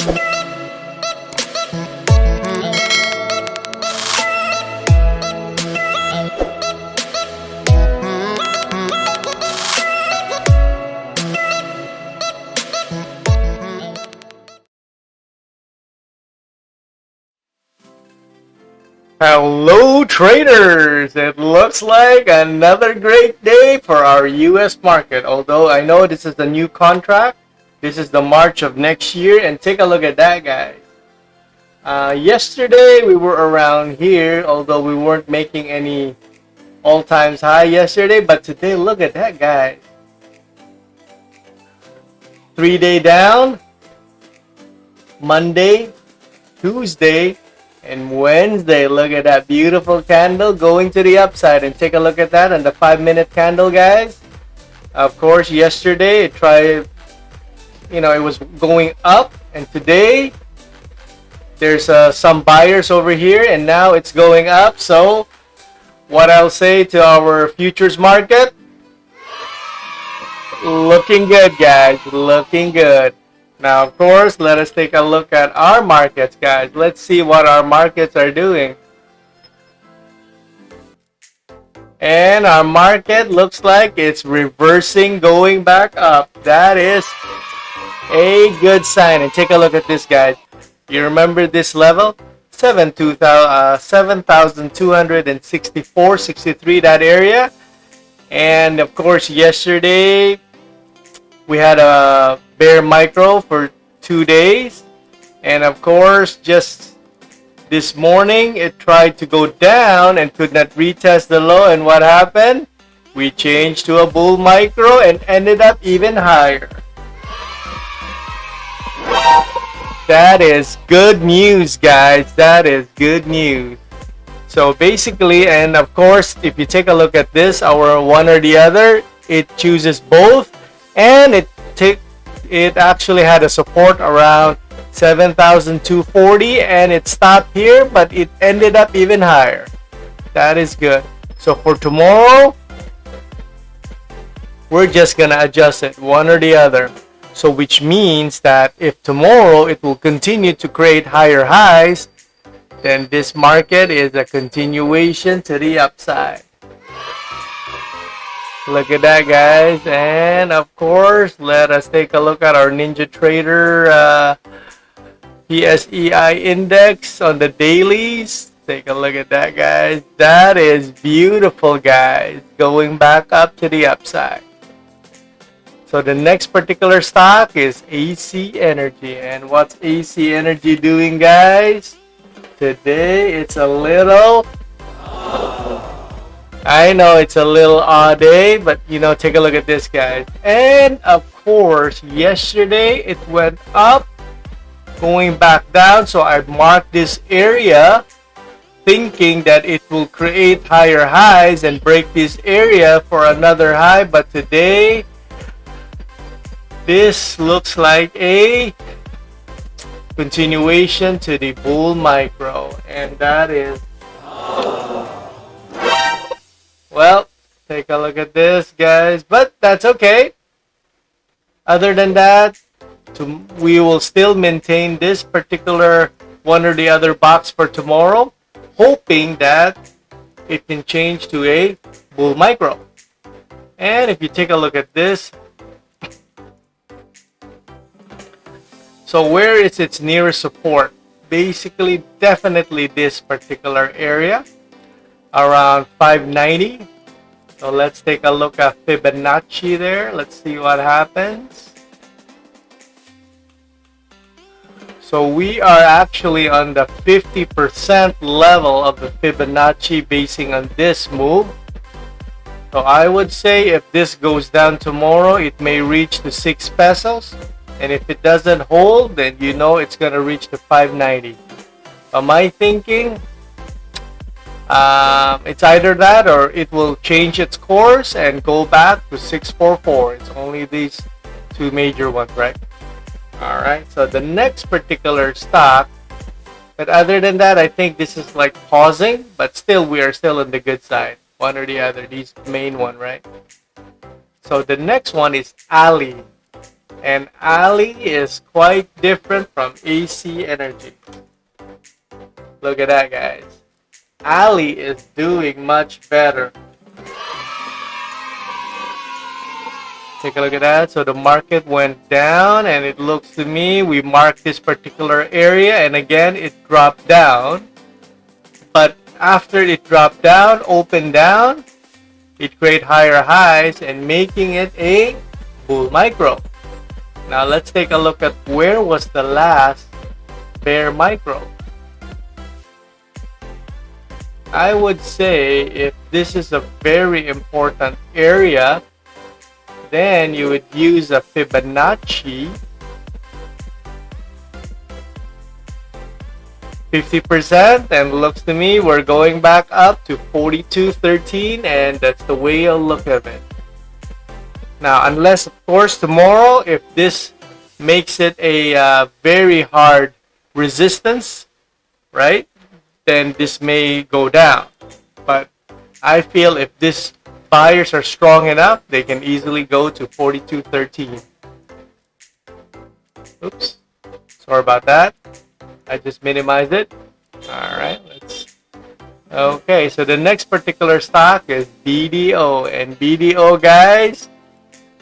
Hello traders! It looks like another great day for our US market. Although I know this is the new contract. This is the March of next year, and take a look at that, guys. Yesterday we were around here, although we weren't making any all-times high yesterday, but today look at that, guys. 3-day down, Monday, Tuesday, and Wednesday. Look at that beautiful candle going to the upside, and take a look at that on the 5-minute candle, guys. Of course, yesterday it tried, it was going up, and today there's some buyers over here, and now it's going up. So what I'll say to our futures market, looking good, guys, looking good. Now, of course, let us take a look at our markets, guys. Let's see what our markets are doing. And our market looks like it's reversing, going back up. That is a good sign. And take a look at this, guys. You remember this level? 7,264.63, that area. And, of course, yesterday we had a bear micro for 2 days, and of course just this morning it tried to go down and could not retest the low, and what happened? We changed to a bull micro and ended up even higher. That is good news, guys. That is good news. So basically, and of course, if you take a look at this, our one or the other, it chooses both, and it actually had a support around 7,240, and it stopped here, but it ended up even higher. That is good. So for tomorrow, we're just gonna adjust it one or the other. So which means that if tomorrow it will continue to create higher highs, then this market is a continuation to the upside. Look at that, guys. And of course, let us take a look at our Ninja Trader PSEI index on the dailies. Take a look at that, guys. That is beautiful, guys. Going back up to the upside. So the next particular stock is AC Energy. And what's AC Energy doing, guys? Today it's a little... I know it's a little odd day, but take a look at this, guys. And of course, yesterday it went up, going back down. So I marked this area thinking that it will create higher highs and break this area for another high. But today, this looks like a continuation to the bull micro. And that is... Well, take a look at this, guys, but that's okay. Other than that, we will still maintain this particular one or the other box for tomorrow, hoping that it can change to a bull micro. And if you take a look at this, so where is its nearest support? Basically, definitely this particular area, around 590. So let's take a look at Fibonacci there. Let's see what happens. So we are actually on the 50% level of the Fibonacci basing on this move. So I would say if this goes down tomorrow, it may reach to 6 pesos. And if it doesn't hold, then it's going to reach to 590. My thinking, it's either that or it will change its course and go back to 644. It's only these two major ones, right? Alright, so the next particular stock, but other than that, I think this is like pausing, but still we are still on the good side. One or the other, these main one, right? So the next one is Ali. And Ali is quite different from AC Energy. Look at that, guys. Ali is doing much better. Take a look at that. So the market went down, and it looks to me we marked this particular area, and again it dropped down. But after it dropped down, opened down, it created higher highs and making it a bull micro. Now let's take a look at where was the last bear micro. I would say if this is a very important area, then you would use a Fibonacci 50%, and looks to me we're going back up to 42.13, and that's the way I'll look at it. Now, unless of course tomorrow, if this makes it a very hard resistance, right, then this may go down. But I feel if this buyers are strong enough, they can easily go to 42.13. Oops, sorry about that. I just minimized it. All right, let's. Okay, so the next particular stock is BDO, and BDO, guys,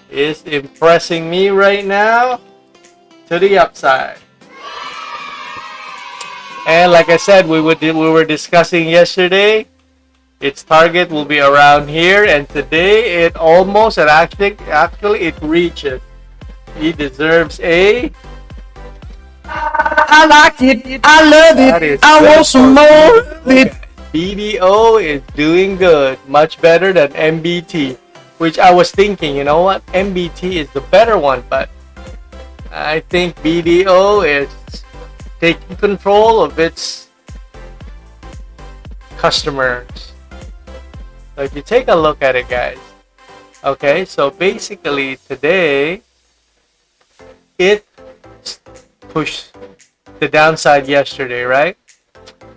is impressing me right now to the upside. And like I said, we were discussing yesterday, its target will be around here, and today it almost, and actually it reaches. It deserves a. I like it. I love it. I want some more of it. BDO is doing good, much better than MBT, which I was thinking, you know what, MBT is the better one, but I think BDO is taking control of its customers. So if you take a look at it, guys, okay, so basically today it pushed the downside yesterday, right?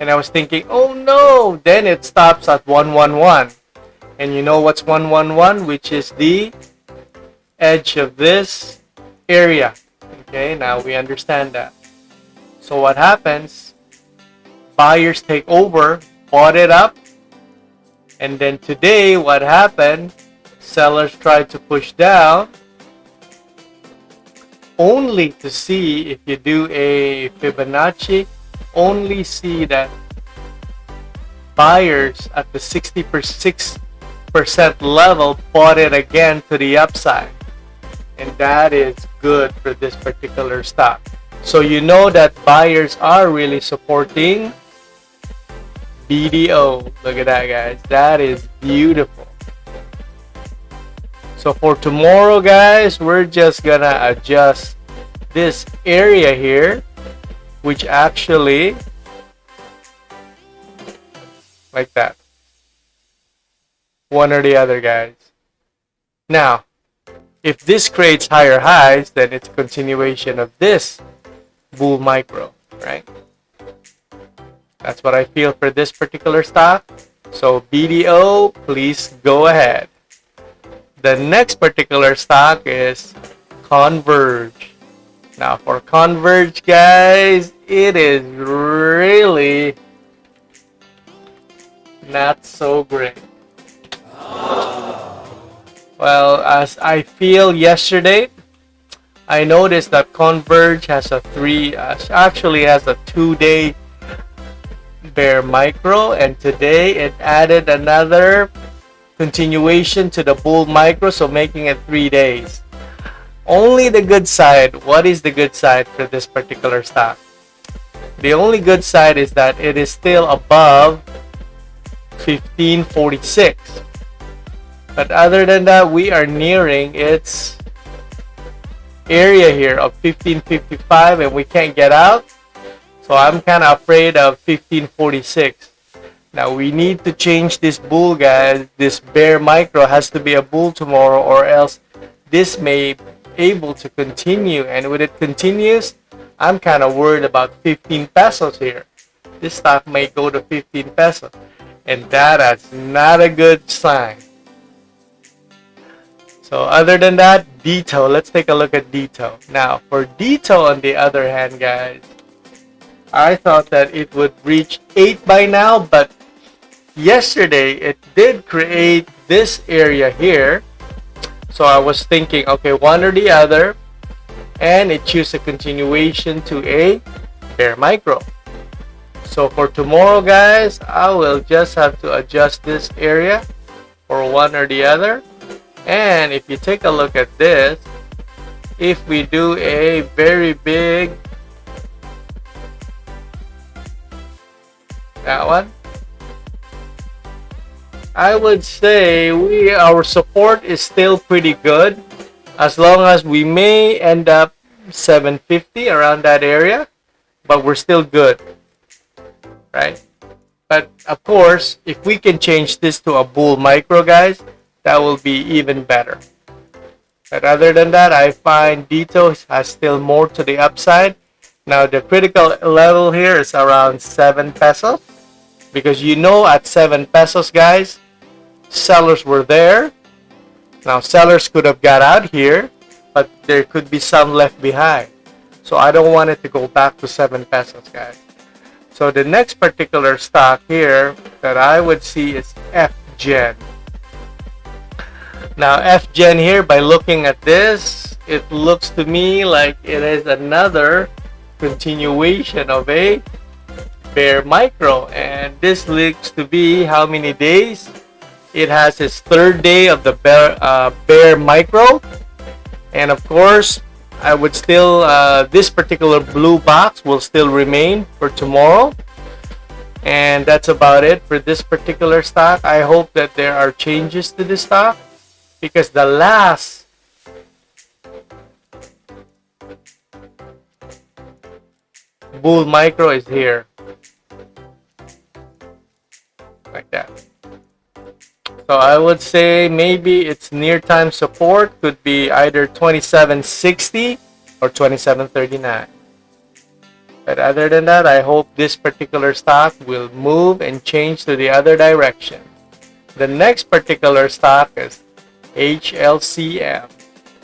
And I was thinking, oh no, then it stops at 111. And you know what's 111, which is the edge of this area. Okay, now we understand that. So what happens? Buyers take over, bought it up, and then today what happened? Sellers tried to push down, only to see, if you do a Fibonacci, only see that buyers at the 66% level bought it again to the upside, and that is good for this particular stock. So you know that buyers are really supporting BDO. Look at that, guys. That is beautiful. So for tomorrow, guys, we're just gonna adjust this area here, which actually, like that, one or the other, guys. Now, if this creates higher highs, then it's a continuation of this bull micro, right? That's what I feel for this particular stock. So BDO, please go ahead. The next particular stock is Converge. Now for Converge, guys, it is really not so great. Well, as I feel yesterday, I noticed that Converge has a actually has a 2-day bear micro, and today it added another continuation to the bull micro, so making it 3 days. Only the good side. What is the good side for this particular stock? The only good side is that it is still above 1546. But other than that, we are nearing its area here of 1555, and we can't get out. So I'm kind of afraid of 1546. Now we need to change this bull, guys. This bear micro has to be a bull tomorrow, or else this may be able to continue. And when it continues, I'm kind of worried about 15 pesos here. This stock may go to 15 pesos, and that is not a good sign. So other than that, Dito. Let's take a look at Dito. Now, for Dito, on the other hand, guys, I thought that it would reach 8 by now, but yesterday it did create this area here. So I was thinking, okay, one or the other, and it chose a continuation to a bear micro. So for tomorrow, guys, I will just have to adjust this area for one or the other. And if you take a look at this, if we do a very big, that one, I would say our support is still pretty good, as long as we may end up 750 around that area, but we're still good, right? But of course, if we can change this to a bull micro, guys, that will be even better. But other than that, I find Dito has still more to the upside. Now the critical level here is around 7 pesos, because you know at 7 pesos, guys, sellers were there. Now sellers could have got out here, but there could be some left behind. So I don't want it to go back to 7 pesos, guys. So the next particular stock here that I would see is FGEN. Now FGEN here, by looking at this, it looks to me like it is another continuation of a bear micro, and this looks to be how many days? It has its third day of the bear micro, and of course I would still this particular blue box will still remain for tomorrow. And that's about it for this particular stock. I hope that there are changes to this stock, because the last bull micro is here, like that. So I would say maybe its near time support could be either 2760 or 2739. But other than that, I hope this particular stock will move and change to the other direction. The next particular stock is HLCM.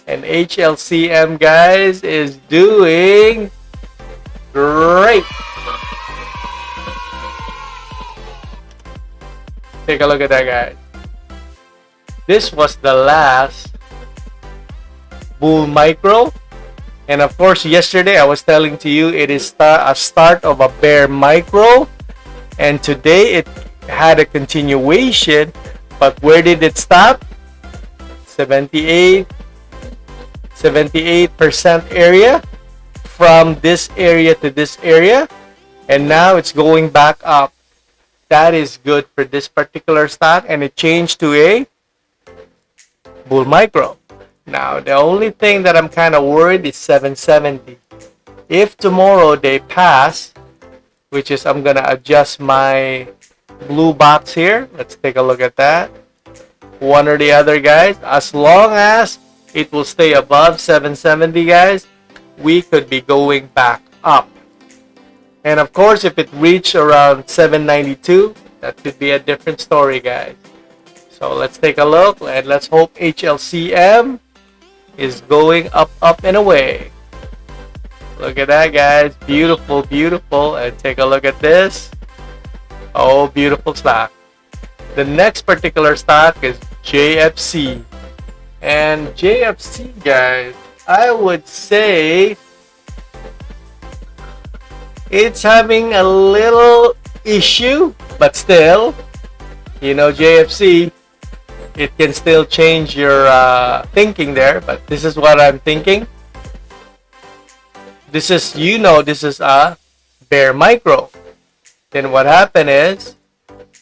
And HLCM, guys, is doing great. Take a look at that, guys. This was the last bull micro, and of course yesterday I was telling to you it is a start of a bear micro, and today it had a continuation. But where did it stop? 78% area, from this area to this area, and now it's going back up. That is good for this particular stock, and it changed to a bull micro. Now the only thing that I'm kind of worried is 770. If tomorrow they pass, which is, I'm gonna adjust my blue box here. Let's take a look at that. One or the other, guys, as long as it will stay above 770, guys, we could be going back up. And of course, if it reached around 792, that could be a different story, guys. So let's take a look, and let's hope HLCM is going up, up, and away. Look at that, guys. Beautiful, beautiful. And take a look at this. Oh, beautiful stock. The next particular stock is JFC. And JFC, guys, I would say it's having a little issue, but still, you know, JFC, it can still change your thinking there. But this is what I'm thinking. This is, you know, this is a bear micro. Then what happened is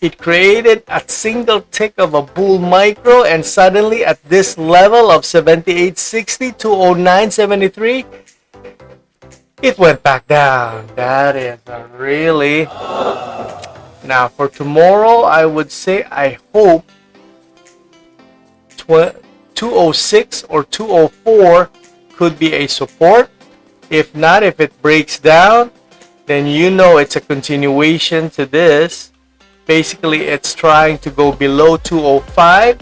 it created a single tick of a bull micro, and suddenly at this level of 78.60 to 09.73, it went back down. That is really. Now for tomorrow, I would say I hope 206 or 204 could be a support. If not, if it breaks down, then you know it's a continuation to this. Basically, it's trying to go below 205,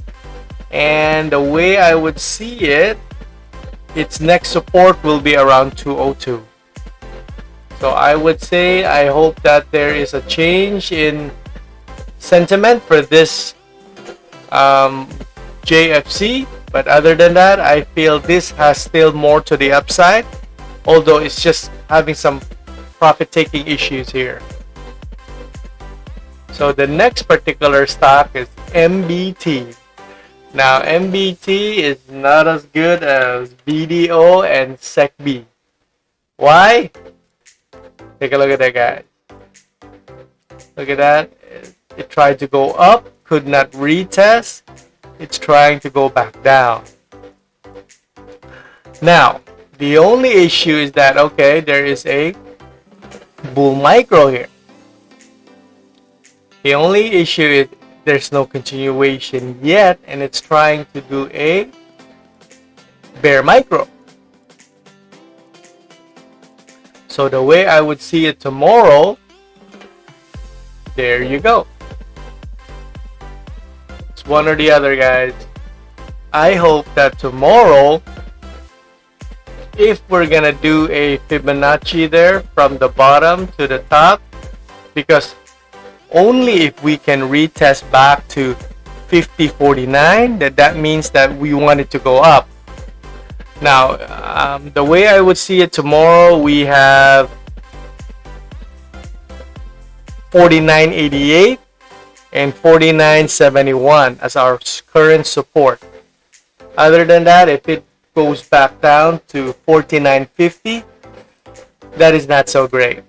and the way I would see it its next support will be around 202. So I would say I hope that there is a change in sentiment for this JFC, but other than that, I feel this has still more to the upside, although it's just having some profit taking issues here. So the next particular stock is MBT. Now MBT is not as good as BDO and SECB. Why? Take a look at that, guys. Look at that. It tried to go up, could not retest. It's trying to go back down. Now, the only issue is that, okay, there is a bull micro here. The only issue is there's no continuation yet, and it's trying to do a bear micro. So the way I would see it tomorrow, there you go. It's one or the other, guys. I hope that tomorrow, if we're gonna do a Fibonacci there from the bottom to the top, because only if we can retest back to 50.49, that means that we want it to go up. Now, the way I would see it tomorrow, we have 49.88 and 49.71 as our current support. Other than that, if it goes back down to 49.50, that is not so great.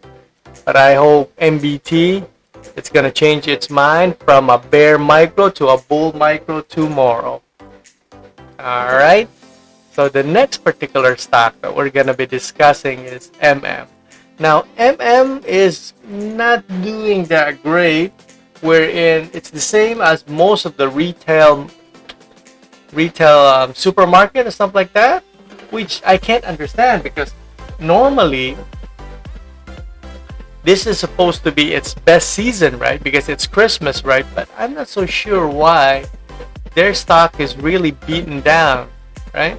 But I hope MBT, it's going to change its mind from a bear micro to a bull micro tomorrow. Alright, so the next particular stock that we're going to be discussing is MM. Now, MM is not doing that great, wherein it's the same as most of the retail supermarket and stuff like that, which I can't understand, because normally this is supposed to be its best season, right? Because it's Christmas, right? But I'm not so sure why their stock is really beaten down, right?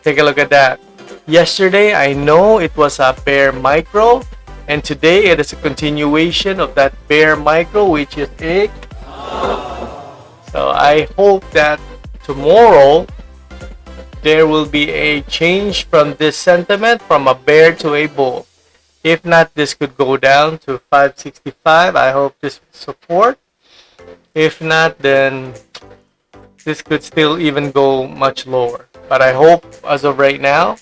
Take a look at that. Yesterday, I know it was a bear micro, and today it is a continuation of that bear micro, which is a... So I hope that tomorrow there will be a change from this sentiment from a bear to a bull. If not, this could go down to 565. I hope this support. If not, then this could still even go much lower. But I hope as of right now,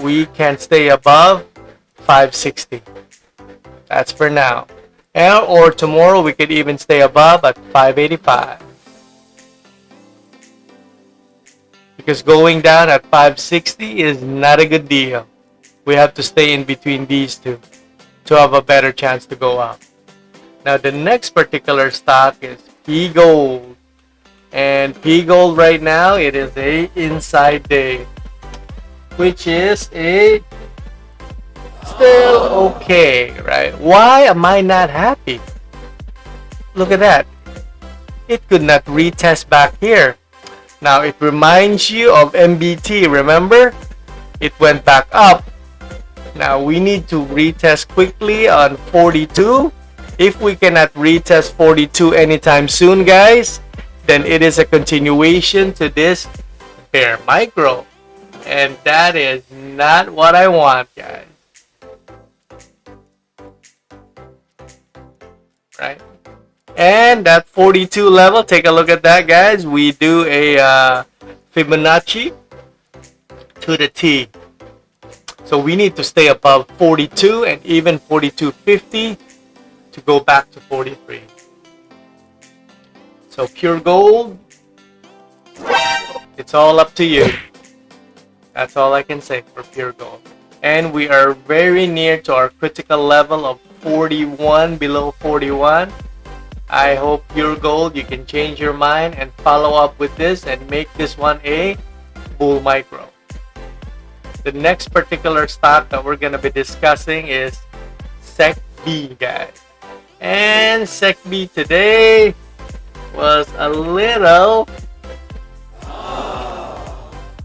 we can stay above 560. That's for now. Or tomorrow we could even stay above at 585. Because going down at 560 is not a good deal. We have to stay in between these two to have a better chance to go up. Now the next particular stock is PGOLD. And PGOLD right now, it is a inside day, which is a still okay, right? Why am I not happy? Look at that. It could not retest back here. Now it reminds you of MBT, remember? It went back up. Now we need to retest quickly on 42. If we cannot retest 42 anytime soon, guys, then it is a continuation to this bear micro. And that is not what I want, guys. Right? And that 42 level, take a look at that, guys. We do a Fibonacci to the T. So we need to stay above 42 and even 42.50 to go back to 43. So pure gold, it's all up to you. That's all I can say for pure gold. And we are very near to our critical level of 41, below 41. I hope pure gold, you can change your mind and follow up with this and make this one a bull micro. The next particular stock that we're going to be discussing is SECB, guys. And SECB today was a little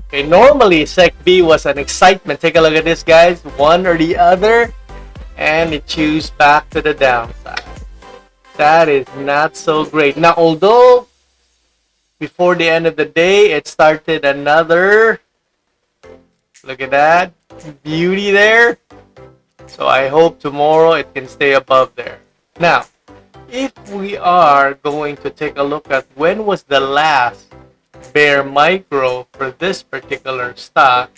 Okay, normally SECB was an excitement. Take a look at this, guys. One or the other, and it chews back to the downside. That is not so great. Now, although before the end of the day, it started another, look at that, beauty there. So I hope tomorrow it can stay above there. Now, if we are going to take a look at when was the last bear micro for this particular stock,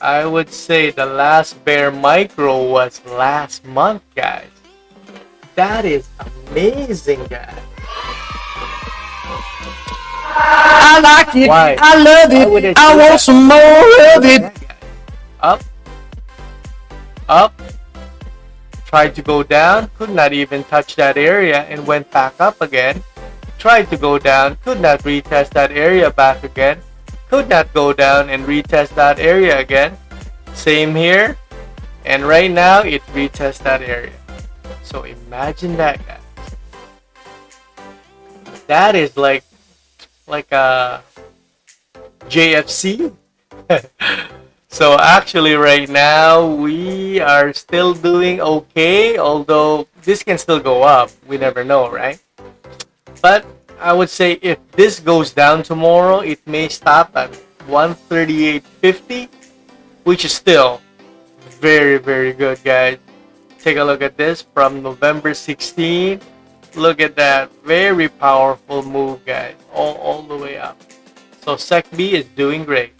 I would say the last bear micro was last month, guys. That is amazing, guys. I like it. Why? I love it. I want some more of it. Up. Up. Tried to go down. Could not even touch that area and went back up again. Tried to go down. Could not retest that area back again. Could not go down and retest that area again. Same here. And right now it retests that area. So imagine that, guys. That is like a JFC. So actually right now we are still doing okay, although this can still go up. We never know, right? But I would say if this goes down tomorrow, it may stop at 138.50, which is still very, very good, guys. Take a look at this from November 16. Look at that. Very powerful move, guys. All the way up. So SECB is doing great.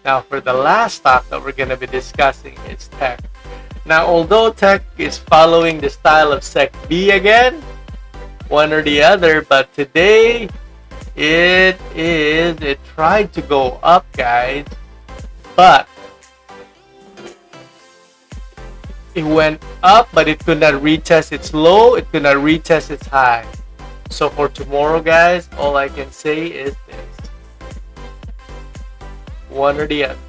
Now for the last stock that we're going to be discussing is Tech. Now although Tech is following the style of SECB again, one or the other, but today it tried to go up, guys, but it went up, but it could not retest its low, it could not retest its high. So for tomorrow, guys, all I can say is this: one or the other.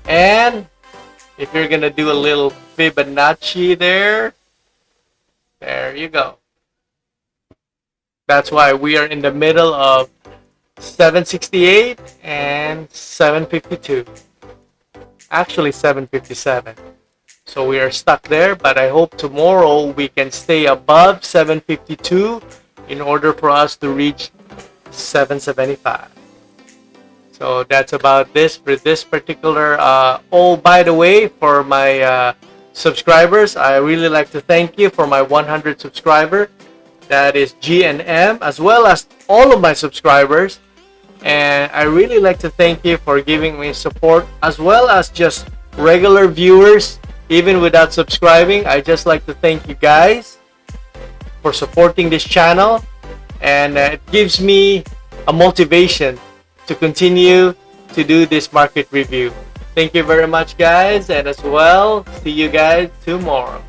And if you're gonna do a little Fibonacci there you go. That's why we are in the middle of 768 and 752. Actually 757. So we are stuck there, but I hope tomorrow we can stay above 752 in order for us to reach 775. So that's about this for this particular. Oh, by the way, for my subscribers, I really like to thank you for my 100 subscriber. That is GNM, as well as all of my subscribers. And I really like to thank you for giving me support, as well as just regular viewers, even without subscribing. I just like to thank you guys for supporting this channel. And it gives me a motivation to continue to do this market review. Thank you very much, guys. And as well, see you guys tomorrow.